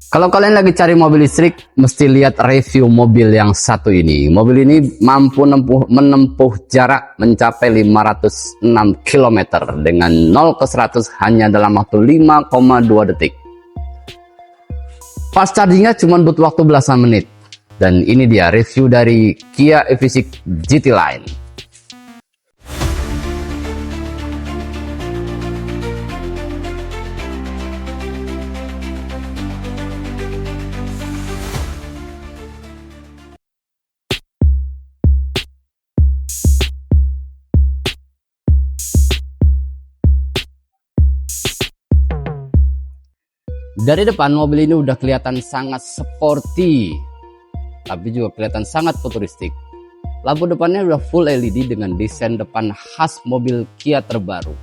Kalau kalian lagi cari mobil listrik, mesti lihat review mobil yang satu ini. Mobil ini mampu menempuh jarak mencapai 506 km dengan 0 ke 100 hanya dalam waktu 5,2 detik. Fast chargingnya cuma butuh waktu belasan menit. Dan ini dia review dari Kia EV6 GT Line. Dari depan mobil ini udah kelihatan sangat sporty, tapi juga kelihatan sangat futuristik. Lampu depannya udah full LED dengan desain depan khas mobil Kia terbaru.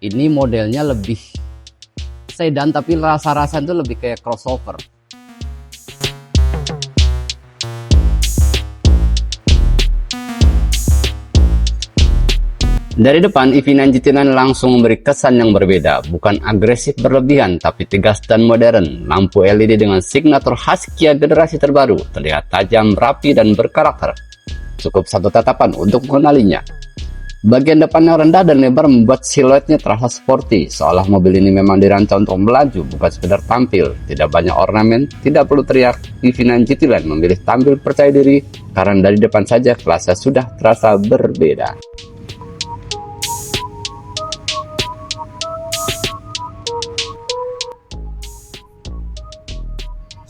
Ini modelnya lebih sedan, tapi rasa-rasanya itu lebih kayak crossover. Dari depan, EV9 GT9 langsung memberi kesan yang berbeda, bukan agresif berlebihan, tapi tegas dan modern. Lampu LED dengan signatur khas Kia generasi terbaru, terlihat tajam, rapi, dan berkarakter. Cukup satu tatapan untuk mengenalinya. Bagian depan yang rendah dan lebar membuat siluetnya terasa sporty, seolah mobil ini memang dirancang untuk melaju, bukan sekedar tampil. Tidak banyak ornamen, tidak perlu teriak, EV9 GT9 memilih tampil percaya diri, karena dari depan saja kelasnya sudah terasa berbeda.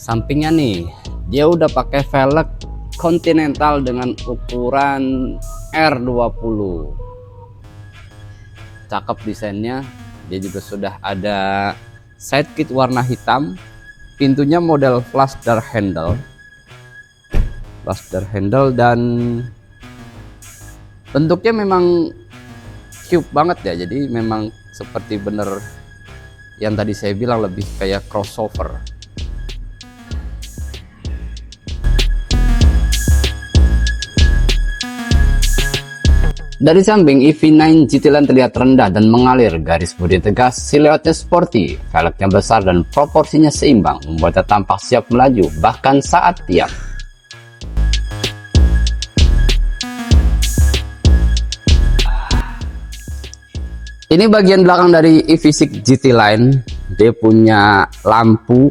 Sampingnya nih, dia udah pakai velg Continental dengan ukuran R20. Cakep desainnya. Dia juga sudah ada side kit warna hitam. Pintunya model flush door handle. Dan bentuknya memang cube banget ya. Jadi memang seperti bener yang tadi saya bilang, lebih kayak crossover. Dari samping, EV9 GT Line terlihat rendah dan mengalir, garis bodi tegas, siluetnya sporty, velgnya besar dan proporsinya seimbang, membuatnya tampak siap melaju, bahkan saat diam. Ini bagian belakang dari EV6 GT Line. Dia punya lampu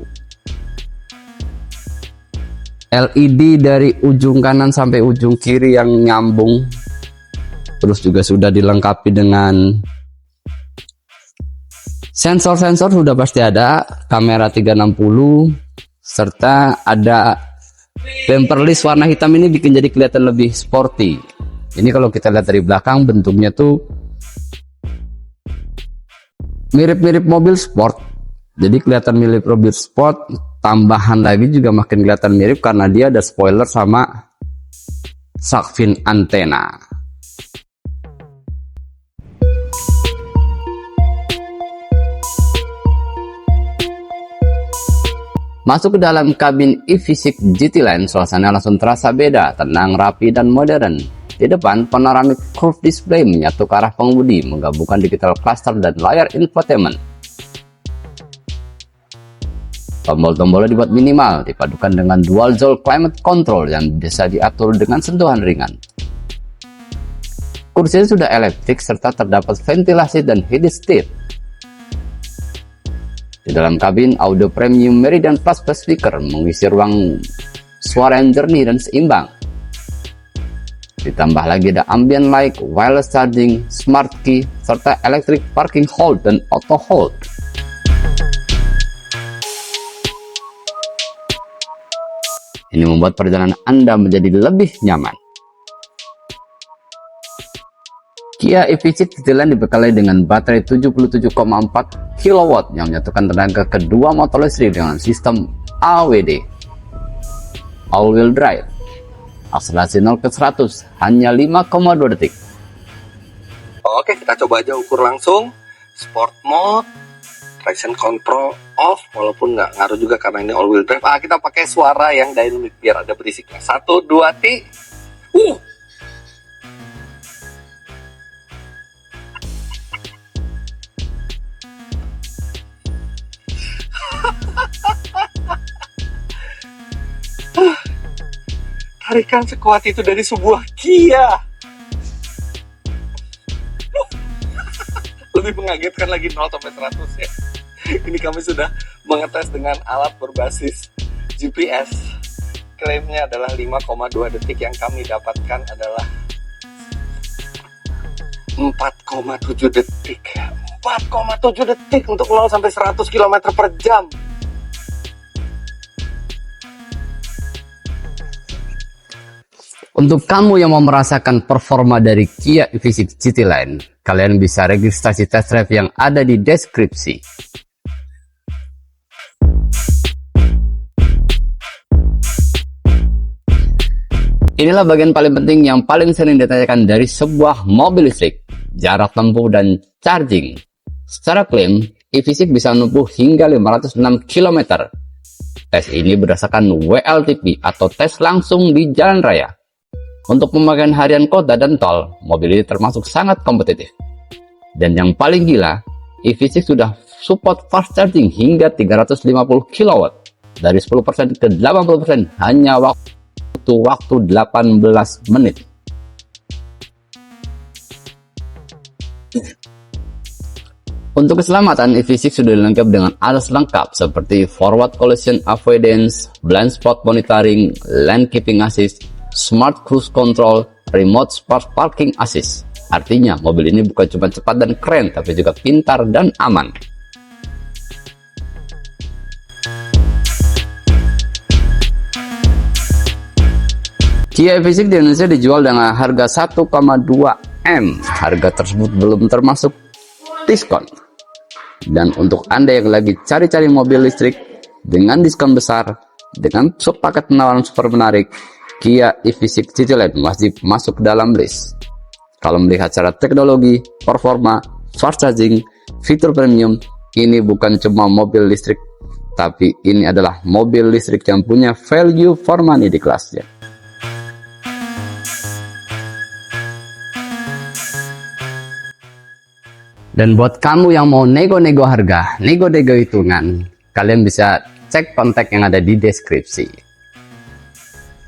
LED dari ujung kanan sampai ujung kiri yang nyambung. Terus juga sudah dilengkapi dengan sensor-sensor, sudah pasti ada, kamera 360, serta ada bumper list warna hitam. Ini bikin jadi kelihatan lebih sporty. Ini kalau kita lihat dari belakang, bentuknya tuh mirip-mirip mobil sport. Jadi kelihatan mirip mobil sport, tambahan lagi juga makin kelihatan mirip karena dia ada spoiler sama shark fin antena. Masuk ke dalam kabin EV6 GT Line, suasana langsung terasa beda, tenang, rapi, dan modern. Di depan, panoramic curve display menyatu ke arah pengemudi, menggabungkan digital cluster dan layar infotainment. Tombol-tombolnya dibuat minimal, dipadukan dengan dual zone climate control yang bisa diatur dengan sentuhan ringan. Kursinya sudah elektrik serta terdapat ventilasi dan heated seat. Di dalam kabin, audio premium Meridian Plus speaker mengisi ruang suara yang jernih dan seimbang. Ditambah lagi ada ambient light, wireless charging, smart key, serta electric parking hold dan auto hold. Ini membuat perjalanan Anda menjadi lebih nyaman. Kia EV6 GT Line dibekali dengan baterai 77,4 kW yang menyatukan tenaga kedua motor listrik dengan sistem AWD, all wheel drive. Akselerasi 0 ke 100 hanya 5,2 detik. Oke, kita coba aja ukur langsung. Sport mode, traction control off, walaupun nggak ngaruh juga karena ini all wheel drive. Kita pakai suara yang dynamic biar ada berisiknya. 1, 2, ti. tarikan sekuat itu dari sebuah Kia. Lebih mengagetkan lagi 0 sampai 100 ya. Ini kami sudah mengetes dengan alat berbasis GPS. Klaimnya adalah 5,2 detik, yang kami dapatkan adalah 4,7 detik. 4,7 detik untuk 0 sampai 100 km per jam. Untuk kamu yang mau merasakan performa dari Kia EV6 GT-Line, kalian bisa registrasi test drive yang ada di deskripsi. Inilah bagian paling penting yang paling sering ditanyakan dari sebuah mobil listrik, jarak tempuh dan charging. Secara klaim, EV6 bisa menempuh hingga 506 km. Tes ini berdasarkan WLTP atau tes langsung di jalan raya. Untuk pemakaian harian kota dan tol, mobil ini termasuk sangat kompetitif. Dan yang paling gila, EV6 sudah support fast charging hingga 350 kW. Dari 10% ke 80% hanya waktu 18 menit. Untuk keselamatan, EV6 sudah dilengkapi dengan alas lengkap seperti forward collision avoidance, blind spot monitoring, lane keeping assist, smart cruise control, remote smart parking assist. Artinya, mobil ini bukan cuma cepat dan keren, tapi juga pintar dan aman. Kia EV6 di Indonesia dijual dengan harga 1,2 M. Harga tersebut belum termasuk diskon. Dan untuk Anda yang lagi cari-cari mobil listrik dengan diskon besar, dengan paket penawaran super menarik, Kia EV6 GT-Line masih masuk dalam list. Kalau melihat secara teknologi, performa, fast charging, fitur premium, ini bukan cuma mobil listrik, tapi ini adalah mobil listrik yang punya value for money di kelasnya. Dan buat kamu yang mau nego-nego harga, nego-nego hitungan, kalian bisa cek kontak yang ada di deskripsi.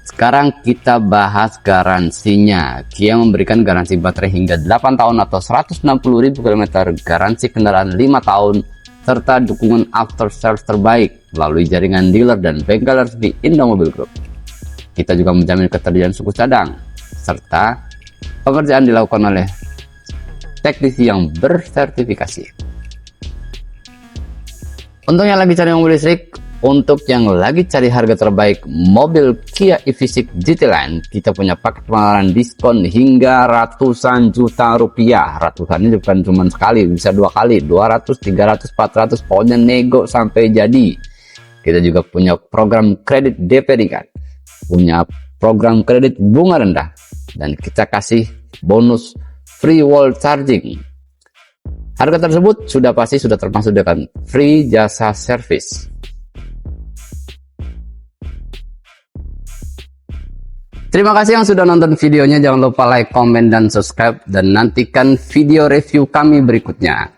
Sekarang kita bahas garansinya. Kia memberikan garansi baterai hingga 8 tahun atau 160.000 km, garansi kendaraan 5 tahun, serta dukungan after sales terbaik melalui jaringan dealer dan bengkel resmi Indomobil Group. Kita juga menjamin ketersediaan suku cadang, serta pengerjaan dilakukan oleh teknisi yang bersertifikasi. Untuk yang lagi cari mobil listrik, untuk yang lagi cari harga terbaik mobil Kia EV6 GT-Line, kita punya paket penawaran diskon hingga ratusan juta rupiah. Ratusan ini bukan cuma sekali, bisa 2 kali, 200, 300, 400, pokoknya nego sampai jadi. Kita juga punya program kredit DP ringan, punya program kredit bunga rendah, dan kita kasih bonus free wall charging. Harga tersebut sudah pasti sudah termasuk dengan free jasa service. Terima kasih yang sudah nonton videonya. Jangan lupa like, komen, dan subscribe, dan nantikan video review kami berikutnya.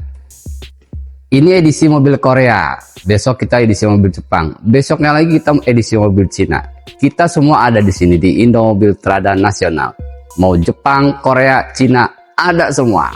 Ini edisi mobil Korea, besok kita edisi mobil Jepang, besoknya lagi kita edisi mobil Cina. Kita semua ada di sini di Indomobil Trada Nasional. Mau Jepang, Korea, Cina, ada semua.